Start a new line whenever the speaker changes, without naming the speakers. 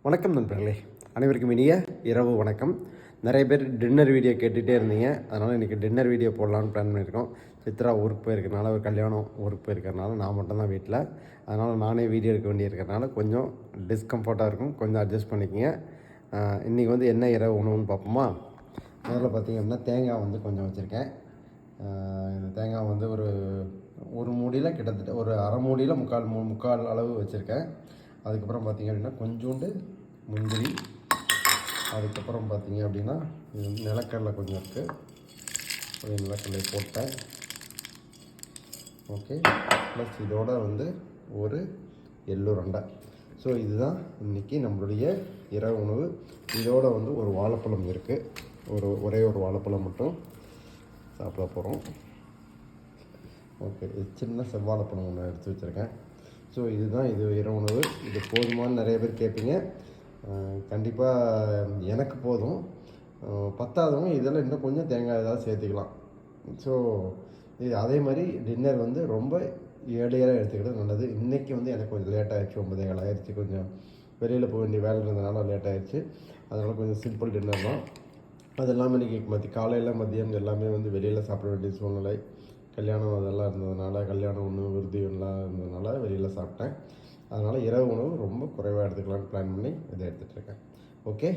வணக்கம் நண்பர்களே, அனைவருக்கும் இனிய இரவு வணக்கம். நிறைய பேர் டின்னர் வீடியோ கேட்டுகிட்டே இருந்தீங்க. அதனால் இன்றைக்கி டின்னர் வீடியோ போடலான்னு பிளான் பண்ணியிருக்கோம். சித்ரா ஊருக்கு போயிருக்கனால, ஒரு கல்யாணம் ஊருக்கு போயிருக்கிறனால நான் மட்டும்தான் வீட்டில். அதனால் நானே வீடியோ எடுக்க வேண்டியிருக்கிறனால கொஞ்சம் டிஸ்கம்ஃபர்ட்டாக இருக்கும். கொஞ்சம் அட்ஜஸ்ட் பண்ணிக்கோங்க. இன்றைக்கி வந்து என்ன இரவு உணவுன்னு பார்ப்போமா. முதல்ல பார்த்திங்க அப்படின்னா தேங்காய் வந்து கொஞ்சம் வச்சுருக்கேன். இந்த தேங்காய் வந்து ஒரு மூடியில் கிட்டத்தட்ட ஒரு அரை மூடியில் முக்கால் அளவு வச்சுருக்கேன். அதுக்கப்புறம் பார்த்திங்க அப்படின்னா கொஞ்சோண்டு முந்திரி, அதுக்கப்புறம் பார்த்திங்க அப்படின்னா நிலக்கடலை கொஞ்சம் இருக்குது, ஒரு நிலக்கடலை போட்டேன். ஓகே, ப்ளஸ் இதோட வந்து ஒரு எள்ளுருண்டை. ஸோ இதுதான் இன்றைக்கி நம்மளுடைய இரவு உணவு. இதோட வந்து ஒரு வாழைப்பழம் இருக்குது, ஒரே ஒரு வாழைப்பழம் மட்டும் சாப்பிட போகிறோம். ஓகே, சின்ன செவ்வாழைப்பழம் ஒன்று எடுத்து வச்சுருக்கேன். ஸோ இதுதான் இது இரவு உணவு. இது போதுமானு நிறைய பேர் கேட்பீங்க. கண்டிப்பாக எனக்கு போதும். பத்தாதவங்க இதெல்லாம் இன்னும் கொஞ்சம் தேங்காய் ஏதாவது சேர்த்துக்கலாம். ஸோ இது அதே மாதிரி டின்னர் வந்து ரொம்ப ஏர்லியராக எடுத்துக்கிட்டது நல்லது. இன்றைக்கி வந்து எனக்கு கொஞ்சம் லேட் ஆகிடுச்சு, 9:15 ஆகிடுச்சு. கொஞ்சம் வெளியில் போக வேண்டிய வேலை இருந்ததுனால லேட் ஆகிடுச்சு. அதனால் கொஞ்சம் சிம்பிள் டின்னர் தான். அது இல்லாமல் இன்றைக்கி காலையில் மதியம் எல்லாமே வந்து வெளியில் சாப்பிட வேண்டிய சூழ்நிலை, கல்யாணம் அதெல்லாம் இருந்ததுனால, கல்யாணம் ஒன்று விருது எல்லாம் இருந்ததுனால வெளியில் சாப்பிட்டேன். அதனால் இரவு உணவு ரொம்ப குறைவாக எடுத்துக்கலான்னு பிளான் பண்ணி இதை எடுத்துகிட்ருக்கேன். ஓகே.